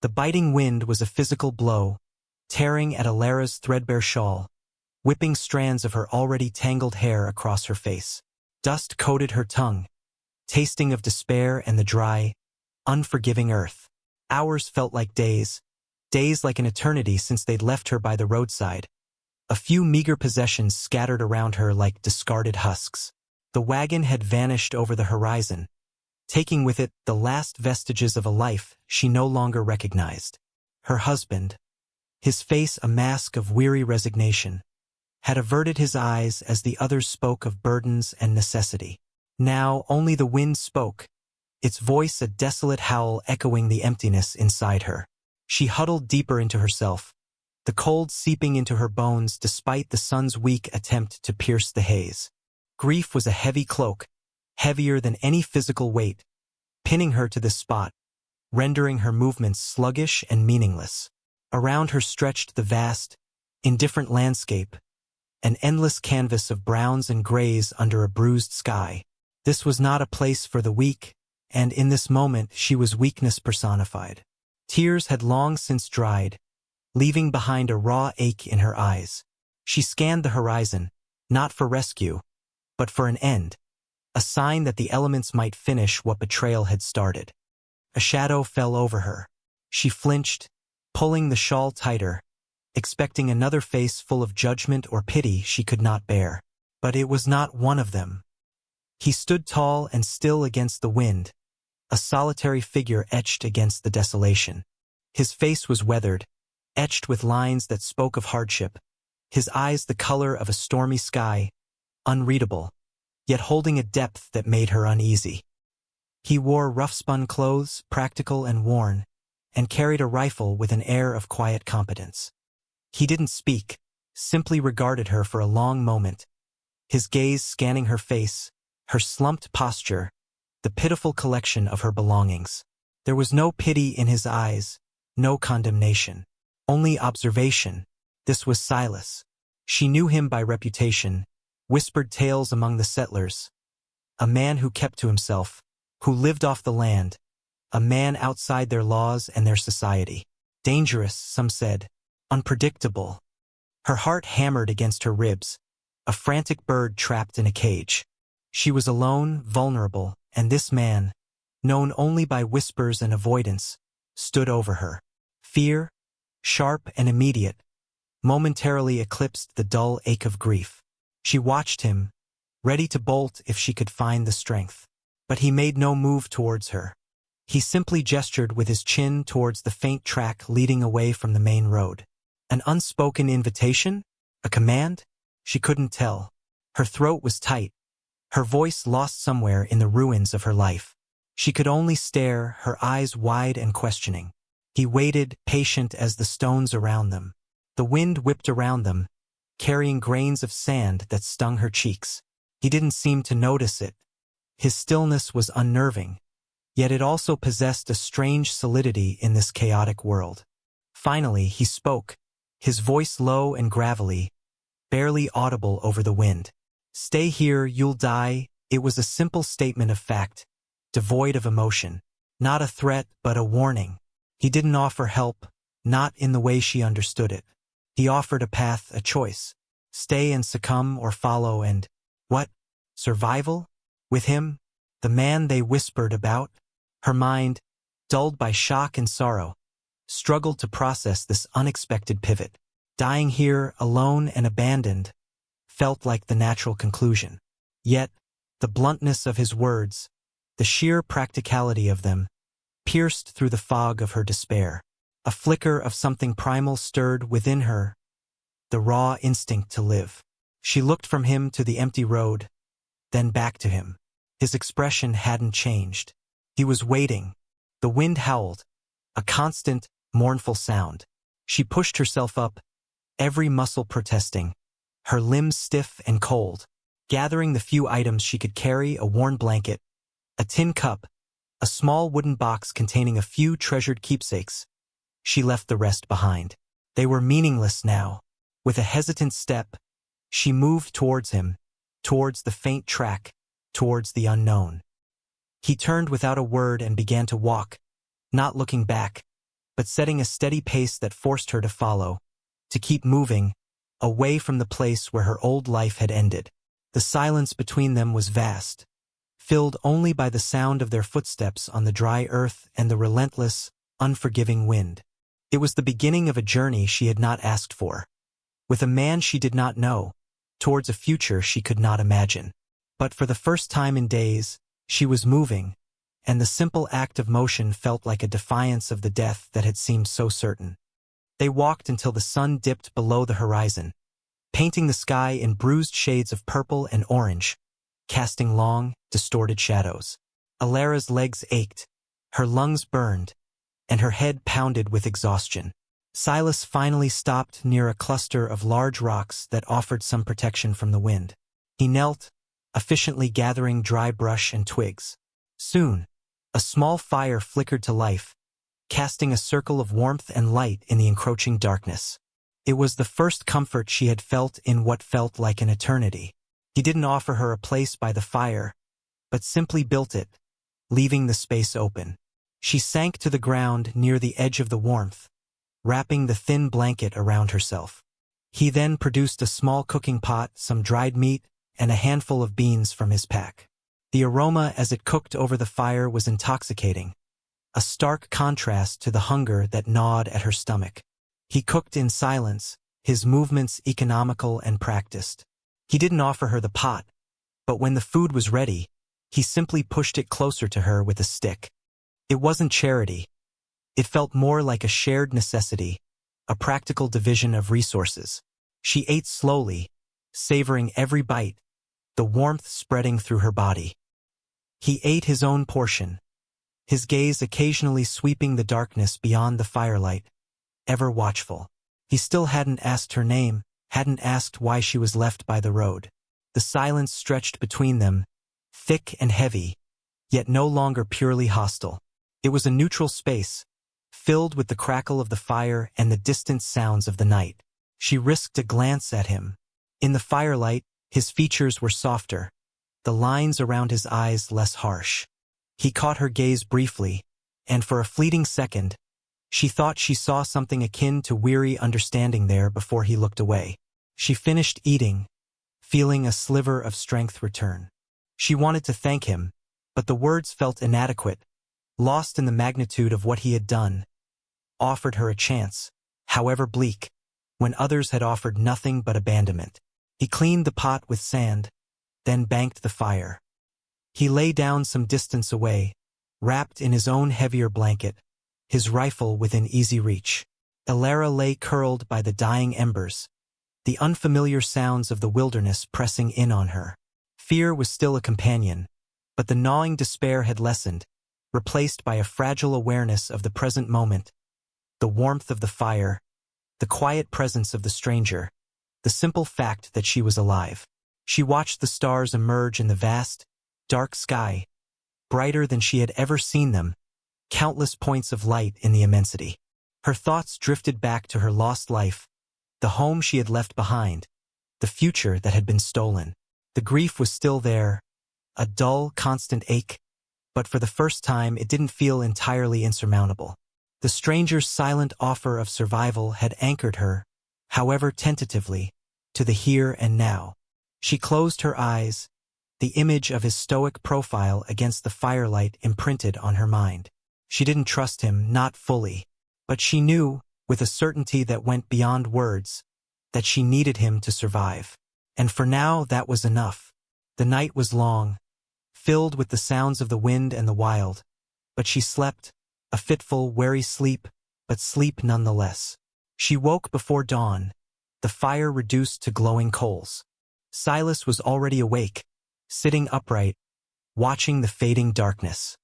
The biting wind was a physical blow, tearing at Alara's threadbare shawl, whipping strands of her already tangled hair across her face. Dust coated her tongue, tasting of despair and the dry, unforgiving earth. Hours felt like days, days like an eternity since they'd left her by the roadside. A few meager possessions scattered around her like discarded husks. The wagon had vanished over the horizon, taking with it the last vestiges of a life she no longer recognized. Her husband, his face a mask of weary resignation, had averted his eyes as the others spoke of burdens and necessity. Now only the wind spoke, its voice a desolate howl echoing the emptiness inside her. She huddled deeper into herself, the cold seeping into her bones despite the sun's weak attempt to pierce the haze. Grief was a heavy cloak, heavier than any physical weight, pinning her to this spot, rendering her movements sluggish and meaningless. Around her stretched the vast, indifferent landscape, an endless canvas of browns and grays under a bruised sky. This was not a place for the weak, and in this moment she was weakness personified. Tears had long since dried, leaving behind a raw ache in her eyes. She scanned the horizon, not for rescue, but for an end, a sign that the elements might finish what betrayal had started. A shadow fell over her. She flinched, pulling the shawl tighter, expecting another face full of judgment or pity she could not bear. But it was not one of them. He stood tall and still against the wind, a solitary figure etched against the desolation. His face was weathered, etched with lines that spoke of hardship, his eyes the color of a stormy sky, unreadable, yet holding a depth that made her uneasy. He wore rough-spun clothes, practical and worn, and carried a rifle with an air of quiet competence. He didn't speak, simply regarded her for a long moment, his gaze scanning her face, her slumped posture, the pitiful collection of her belongings. There was no pity in his eyes, no condemnation, only observation. This was Silas. She knew him by reputation, whispered tales among the settlers. A man who kept to himself, who lived off the land, a man outside their laws and their society. Dangerous, some said, unpredictable. Her heart hammered against her ribs, a frantic bird trapped in a cage. She was alone, vulnerable, and this man, known only by whispers and avoidance, stood over her. Fear, sharp and immediate, momentarily eclipsed the dull ache of grief. She watched him, ready to bolt if she could find the strength. But he made no move towards her. He simply gestured with his chin towards the faint track leading away from the main road. An unspoken invitation? A command? She couldn't tell. Her throat was tight, her voice lost somewhere in the ruins of her life. She could only stare, her eyes wide and questioning. He waited, patient as the stones around them. The wind whipped around them, carrying grains of sand that stung her cheeks. He didn't seem to notice it. His stillness was unnerving, yet it also possessed a strange solidity in this chaotic world. Finally, he spoke, his voice low and gravelly, barely audible over the wind. "Stay here, you'll die." It was a simple statement of fact, devoid of emotion. Not a threat, but a warning. He didn't offer help, not in the way she understood it. He offered a path, a choice. Stay and succumb or follow and, what? Survival? With him? The man they whispered about? Her mind, dulled by shock and sorrow, struggled to process this unexpected pivot. Dying here, alone and abandoned, felt like the natural conclusion. Yet, the bluntness of his words, the sheer practicality of them, pierced through the fog of her despair. A flicker of something primal stirred within her, the raw instinct to live. She looked from him to the empty road, then back to him. His expression hadn't changed. He was waiting. The wind howled, a constant, mournful sound. She pushed herself up, every muscle protesting, her limbs stiff and cold. Gathering the few items she could carry, a worn blanket, a tin cup, a small wooden box containing a few treasured keepsakes, she left the rest behind. They were meaningless now. With a hesitant step, she moved towards him, towards the faint track, towards the unknown. He turned without a word and began to walk, not looking back, but setting a steady pace that forced her to follow, to keep moving, away from the place where her old life had ended. The silence between them was vast, filled only by the sound of their footsteps on the dry earth and the relentless, unforgiving wind. It was the beginning of a journey she had not asked for, with a man she did not know, towards a future she could not imagine. But for the first time in days, she was moving, and the simple act of motion felt like a defiance of the death that had seemed so certain. They walked until the sun dipped below the horizon, painting the sky in bruised shades of purple and orange, casting long, distorted shadows. Alara's legs ached, her lungs burned, and her head pounded with exhaustion. Silas finally stopped near a cluster of large rocks that offered some protection from the wind. He knelt, efficiently gathering dry brush and twigs. Soon, a small fire flickered to life, casting a circle of warmth and light in the encroaching darkness. It was the first comfort she had felt in what felt like an eternity. He didn't offer her a place by the fire, but simply built it, leaving the space open. She sank to the ground near the edge of the warmth, wrapping the thin blanket around herself. He then produced a small cooking pot, some dried meat, and a handful of beans from his pack. The aroma as it cooked over the fire was intoxicating, a stark contrast to the hunger that gnawed at her stomach. He cooked in silence, his movements economical and practiced. He didn't offer her the pot, but when the food was ready, he simply pushed it closer to her with a stick. It wasn't charity. It felt more like a shared necessity, a practical division of resources. She ate slowly, savoring every bite, the warmth spreading through her body. He ate his own portion, his gaze occasionally sweeping the darkness beyond the firelight, ever watchful. He still hadn't asked her name, hadn't asked why she was left by the road. The silence stretched between them, thick and heavy, yet no longer purely hostile. It was a neutral space, filled with the crackle of the fire and the distant sounds of the night. She risked a glance at him. In the firelight, his features were softer, the lines around his eyes less harsh. He caught her gaze briefly, and for a fleeting second, she thought she saw something akin to weary understanding there before he looked away. She finished eating, feeling a sliver of strength return. She wanted to thank him, but the words felt inadequate, lost in the magnitude of what he had done. Offered her a chance, however bleak, when others had offered nothing but abandonment. He cleaned the pot with sand, then banked the fire. He lay down some distance away, wrapped in his own heavier blanket, his rifle within easy reach. Alara lay curled by the dying embers, the unfamiliar sounds of the wilderness pressing in on her. Fear was still a companion, but the gnawing despair had lessened, replaced by a fragile awareness of the present moment, the warmth of the fire, the quiet presence of the stranger, the simple fact that she was alive. She watched the stars emerge in the vast, dark sky, brighter than she had ever seen them, countless points of light in the immensity. Her thoughts drifted back to her lost life, the home she had left behind, the future that had been stolen. The grief was still there, a dull, constant ache, but for the first time it didn't feel entirely insurmountable. The stranger's silent offer of survival had anchored her, however tentatively, to the here and now. She closed her eyes, the image of his stoic profile against the firelight imprinted on her mind. She didn't trust him, not fully, but she knew, with a certainty that went beyond words, that she needed him to survive. And for now that was enough. The night was long, filled with the sounds of the wind and the wild, but she slept, a fitful, wary sleep, but sleep nonetheless. She woke before dawn, the fire reduced to glowing coals. Silas was already awake, sitting upright, watching the fading darkness.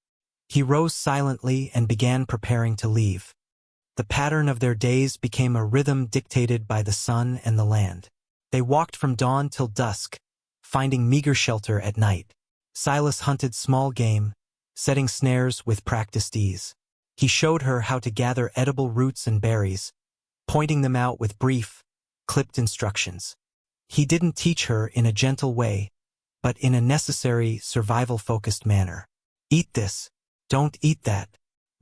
He rose silently and began preparing to leave. The pattern of their days became a rhythm dictated by the sun and the land. They walked from dawn till dusk, finding meager shelter at night. Silas hunted small game, setting snares with practiced ease. He showed her how to gather edible roots and berries, pointing them out with brief, clipped instructions. He didn't teach her in a gentle way, but in a necessary, survival-focused manner. Eat this, don't eat that.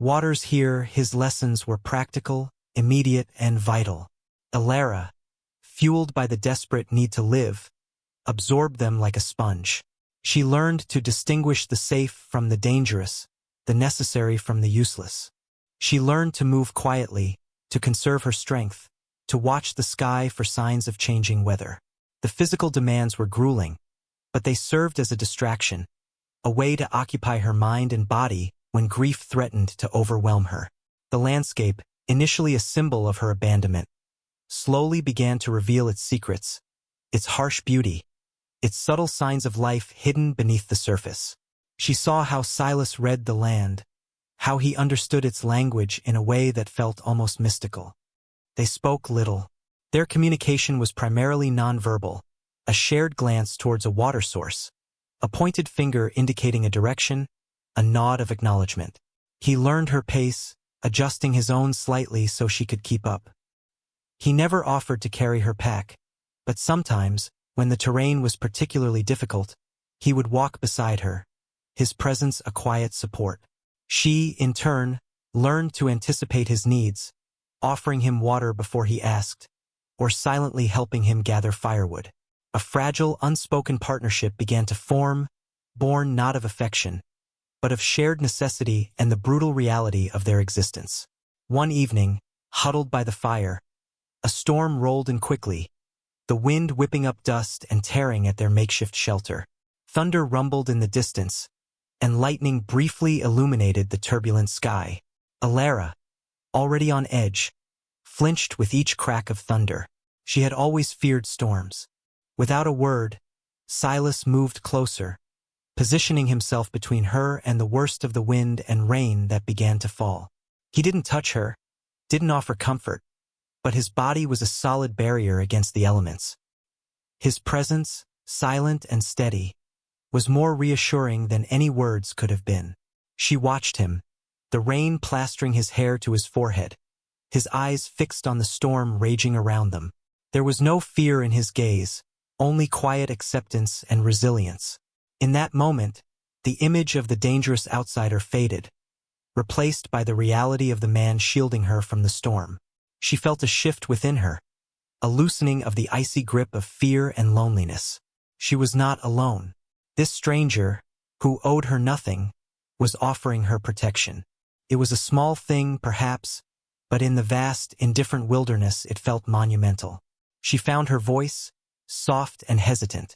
Waters here, his lessons were practical, immediate, and vital. Alara, fueled by the desperate need to live, absorbed them like a sponge. She learned to distinguish the safe from the dangerous, the necessary from the useless. She learned to move quietly, to conserve her strength, to watch the sky for signs of changing weather. The physical demands were grueling, but they served as a distraction, a way to occupy her mind and body when grief threatened to overwhelm her. The landscape, initially a symbol of her abandonment, slowly began to reveal its secrets, its harsh beauty, its subtle signs of life hidden beneath the surface. She saw how Silas read the land, how he understood its language in a way that felt almost mystical. They spoke little. Their communication was primarily nonverbal, a shared glance towards a water source, a pointed finger indicating a direction, a nod of acknowledgement. He learned her pace, adjusting his own slightly so she could keep up. He never offered to carry her pack, but sometimes, when the terrain was particularly difficult, he would walk beside her, his presence a quiet support. She, in turn, learned to anticipate his needs, offering him water before he asked, or silently helping him gather firewood. A fragile, unspoken partnership began to form, born not of affection, but of shared necessity and the brutal reality of their existence. One evening, huddled by the fire, a storm rolled in quickly, the wind whipping up dust and tearing at their makeshift shelter. Thunder rumbled in the distance, and lightning briefly illuminated the turbulent sky. Alara, already on edge, flinched with each crack of thunder. She had always feared storms. Without a word, Silas moved closer, positioning himself between her and the worst of the wind and rain that began to fall. He didn't touch her, didn't offer comfort, but his body was a solid barrier against the elements. His presence, silent and steady, was more reassuring than any words could have been. She watched him, the rain plastering his hair to his forehead, his eyes fixed on the storm raging around them. There was no fear in his gaze, only quiet acceptance and resilience. In that moment, the image of the dangerous outsider faded, replaced by the reality of the man shielding her from the storm. She felt a shift within her, a loosening of the icy grip of fear and loneliness. She was not alone. This stranger, who owed her nothing, was offering her protection. It was a small thing, perhaps, but in the vast, indifferent wilderness it felt monumental. She found her voice, soft and hesitant.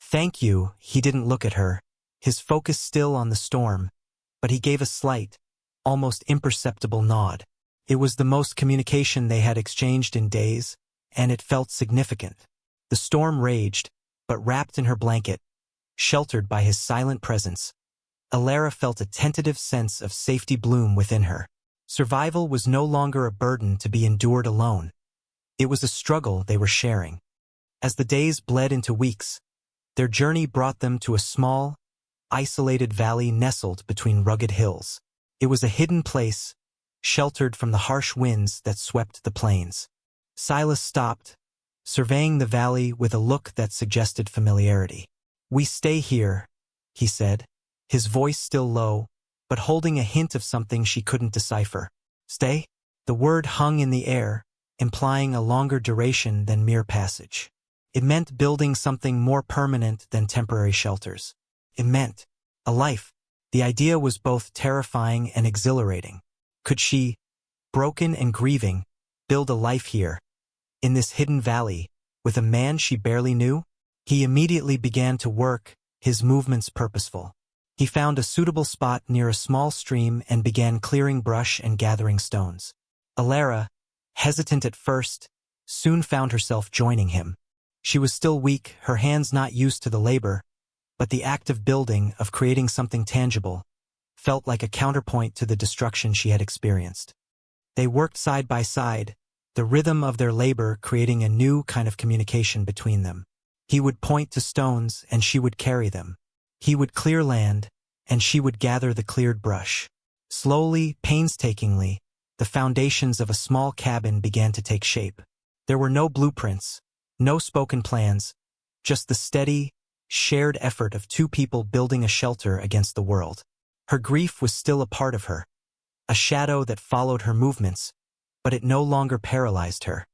"Thank you." He didn't look at her, his focus still on the storm, but he gave a slight, almost imperceptible nod. It was the most communication they had exchanged in days, and it felt significant. The storm raged, but wrapped in her blanket, sheltered by his silent presence, Alara felt a tentative sense of safety bloom within her. Survival was no longer a burden to be endured alone. It was a struggle they were sharing. As the days bled into weeks, their journey brought them to a small, isolated valley nestled between rugged hills. It was a hidden place, sheltered from the harsh winds that swept the plains. Silas stopped, surveying the valley with a look that suggested familiarity. "We stay here," he said, his voice still low, but holding a hint of something she couldn't decipher. "Stay?" The word hung in the air, implying a longer duration than mere passage. It meant building something more permanent than temporary shelters. It meant a life. The idea was both terrifying and exhilarating. Could she, broken and grieving, build a life here, in this hidden valley, with a man she barely knew? He immediately began to work, his movements purposeful. He found a suitable spot near a small stream and began clearing brush and gathering stones. Alara, hesitant at first, soon found herself joining him. She was still weak, her hands not used to the labor, but the act of building, of creating something tangible, felt like a counterpoint to the destruction she had experienced. They worked side by side, the rhythm of their labor creating a new kind of communication between them. He would point to stones and she would carry them. He would clear land, and she would gather the cleared brush. Slowly, painstakingly, the foundations of a small cabin began to take shape. There were no blueprints, no spoken plans, just the steady, shared effort of two people building a shelter against the world. Her grief was still a part of her, a shadow that followed her movements, but it no longer paralyzed her.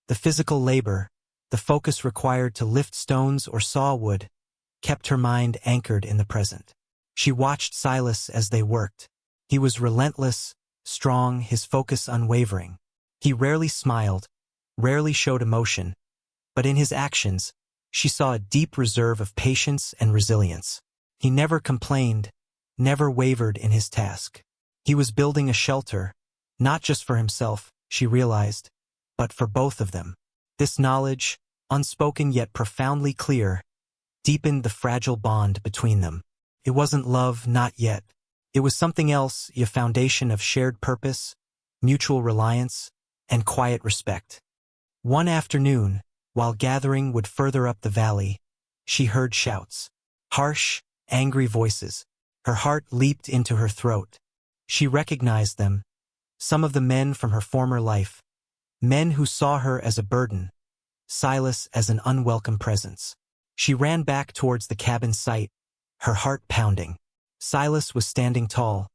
The physical labor, the focus required to lift stones or saw wood, kept her mind anchored in the present. She watched Silas as they worked. He was relentless, strong, his focus unwavering. He rarely smiled, rarely showed emotion, but in his actions, she saw a deep reserve of patience and resilience. He never complained, never wavered in his task. He was building a shelter, not just for himself, she realized, but for both of them. This knowledge, unspoken yet profoundly clear, deepened the fragile bond between them. It wasn't love, not yet. It was something else, a foundation of shared purpose, mutual reliance, and quiet respect. One afternoon, while gathering wood further up the valley, she heard shouts. Harsh, angry voices. Her heart leaped into her throat. She recognized them, some of the men from her former life, men who saw her as a burden, Silas as an unwelcome presence. She ran back towards the cabin site, her heart pounding. Silas was standing tall,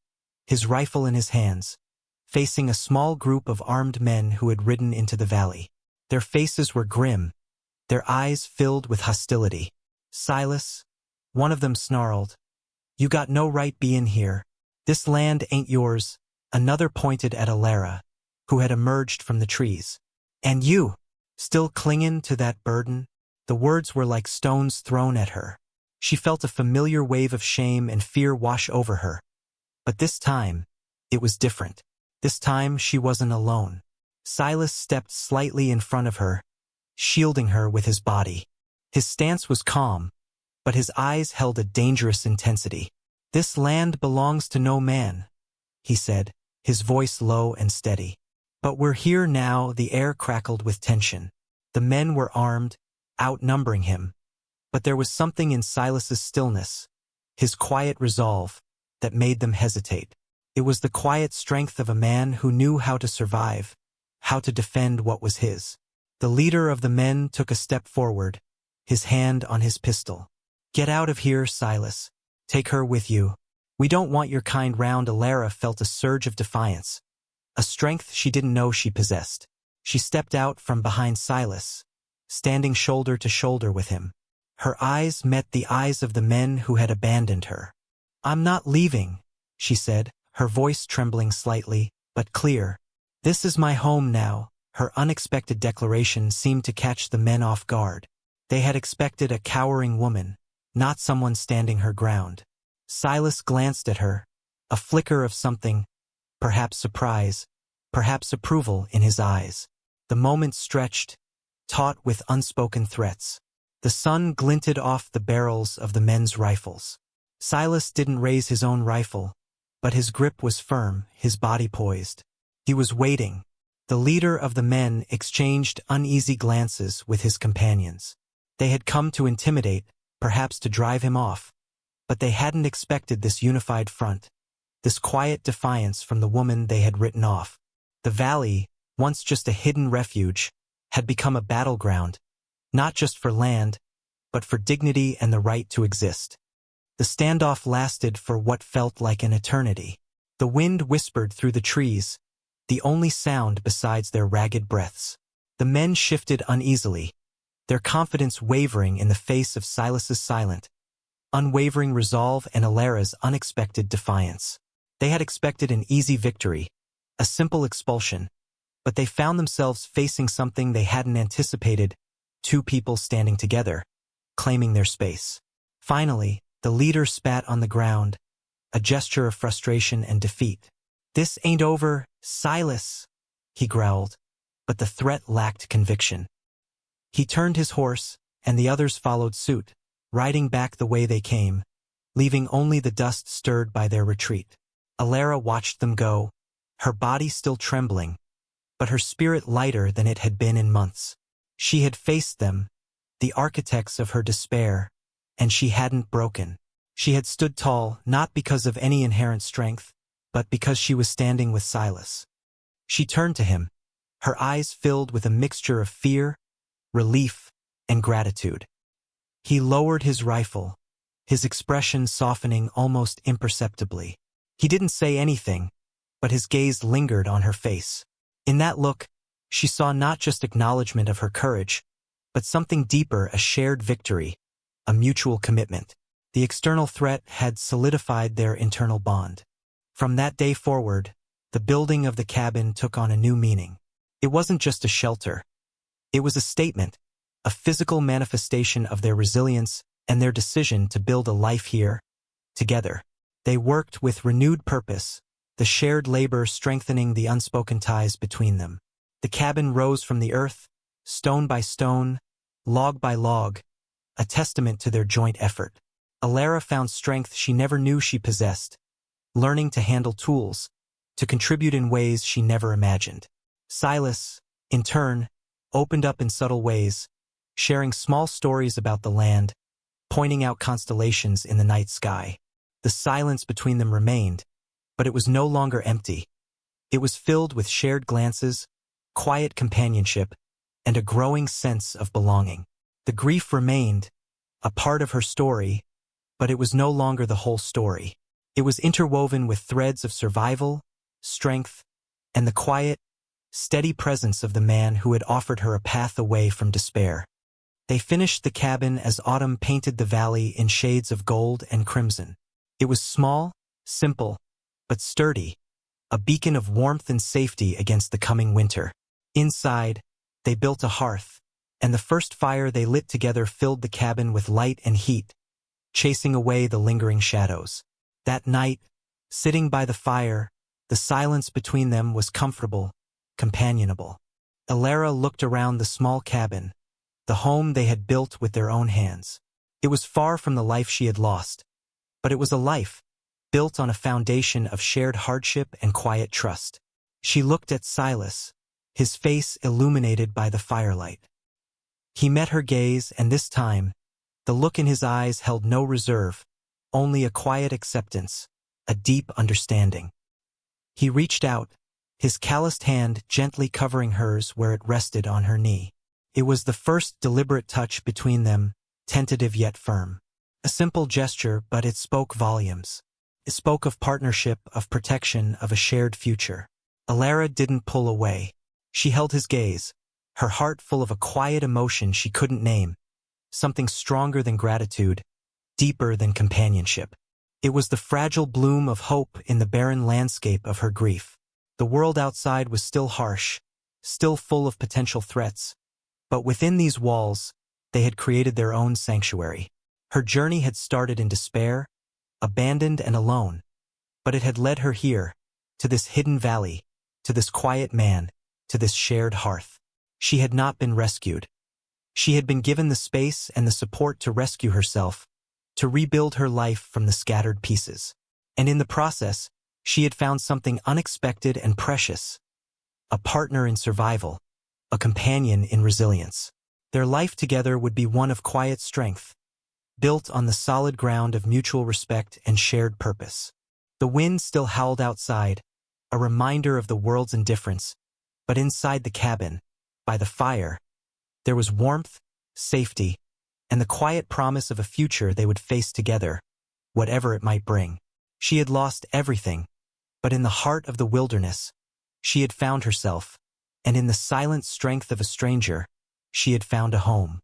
his rifle in his hands, facing a small group of armed men who had ridden into the valley. Their faces were grim, their eyes filled with hostility. Silas, one of them snarled, "You got no right bein' here. This land ain't yours." Another pointed at Alara, who had emerged from the trees. "And you, still clinging to that burden?" The words were like stones thrown at her. She felt a familiar wave of shame and fear wash over her. But this time, it was different. This time she wasn't alone. Silas stepped slightly in front of her, shielding her with his body. His stance was calm, but his eyes held a dangerous intensity. "This land belongs to no man," he said, his voice low and steady. "But we're here now." The air crackled with tension. The men were armed, outnumbering him. But there was something in Silas's stillness, his quiet resolve, that made them hesitate. It was the quiet strength of a man who knew how to survive, how to defend what was his. The leader of the men took a step forward, his hand on his pistol. "Get out of here, Silas. Take her with you. We don't want your kind round." Alara felt a surge of defiance, a strength she didn't know she possessed. She stepped out from behind Silas, standing shoulder to shoulder with him. Her eyes met the eyes of the men who had abandoned her. "I'm not leaving," she said, her voice trembling slightly, but clear. "This is my home now." Her unexpected declaration seemed to catch the men off guard. They had expected a cowering woman, not someone standing her ground. Silas glanced at her, a flicker of something, perhaps surprise, perhaps approval in his eyes. The moment stretched, taut with unspoken threats. The sun glinted off the barrels of the men's rifles. Silas didn't raise his own rifle, but his grip was firm, his body poised. He was waiting. The leader of the men exchanged uneasy glances with his companions. They had come to intimidate, perhaps to drive him off. But they hadn't expected this unified front, this quiet defiance from the woman they had written off. The valley, once just a hidden refuge, had become a battleground, not just for land, but for dignity and the right to exist. The standoff lasted for what felt like an eternity. The wind whispered through the trees, the only sound besides their ragged breaths. The men shifted uneasily, their confidence wavering in the face of Silas's silent, unwavering resolve and Alara's unexpected defiance. They had expected an easy victory, a simple expulsion, but they found themselves facing something they hadn't anticipated: two people standing together, claiming their space. Finally, the leader spat on the ground, a gesture of frustration and defeat. "This ain't over, Silas," he growled, but the threat lacked conviction. He turned his horse, and the others followed suit, riding back the way they came, leaving only the dust stirred by their retreat. Alara watched them go, her body still trembling, but her spirit lighter than it had been in months. She had faced them, the architects of her despair, and she hadn't broken. She had stood tall, not because of any inherent strength, but because she was standing with Silas. She turned to him, her eyes filled with a mixture of fear, relief, and gratitude. He lowered his rifle, his expression softening almost imperceptibly. He didn't say anything, but his gaze lingered on her face. In that look, she saw not just acknowledgement of her courage, but something deeper, a shared victory, a mutual commitment. The external threat had solidified their internal bond. From that day forward, the building of the cabin took on a new meaning. It wasn't just a shelter. It was a statement, a physical manifestation of their resilience and their decision to build a life here, together. They worked with renewed purpose, the shared labor strengthening the unspoken ties between them. The cabin rose from the earth, stone by stone, log by log, a testament to their joint effort. Alara found strength she never knew she possessed, learning to handle tools, to contribute in ways she never imagined. Silas, in turn, opened up in subtle ways, sharing small stories about the land, pointing out constellations in the night sky. The silence between them remained, but it was no longer empty. It was filled with shared glances, quiet companionship, and a growing sense of belonging. The grief remained, a part of her story, but it was no longer the whole story. It was interwoven with threads of survival, strength, and the quiet, steady presence of the man who had offered her a path away from despair. They finished the cabin as autumn painted the valley in shades of gold and crimson. It was small, simple, but sturdy, a beacon of warmth and safety against the coming winter. Inside, they built a hearth, and the first fire they lit together filled the cabin with light and heat, chasing away the lingering shadows. That night, sitting by the fire, the silence between them was comfortable, companionable. Alara looked around the small cabin, the home they had built with their own hands. It was far from the life she had lost, but it was a life built on a foundation of shared hardship and quiet trust. She looked at Silas, his face illuminated by the firelight. He met her gaze, and this time, the look in his eyes held no reserve, only a quiet acceptance, a deep understanding. He reached out, his calloused hand gently covering hers where it rested on her knee. It was the first deliberate touch between them, tentative yet firm. A simple gesture, but it spoke volumes. It spoke of partnership, of protection, of a shared future. Alara didn't pull away. She held his gaze, her heart full of a quiet emotion she couldn't name, something stronger than gratitude, deeper than companionship. It was the fragile bloom of hope in the barren landscape of her grief. The world outside was still harsh, still full of potential threats, but within these walls, they had created their own sanctuary. Her journey had started in despair, abandoned and alone, but it had led her here, to this hidden valley, to this quiet man, to this shared hearth. She had not been rescued. She had been given the space and the support to rescue herself, to rebuild her life from the scattered pieces. And in the process, she had found something unexpected and precious, a partner in survival, a companion in resilience. Their life together would be one of quiet strength, built on the solid ground of mutual respect and shared purpose. The wind still howled outside, a reminder of the world's indifference, but inside the cabin, by the fire, there was warmth, safety, and the quiet promise of a future they would face together, whatever it might bring. She had lost everything, but in the heart of the wilderness, she had found herself, and in the silent strength of a stranger, she had found a home.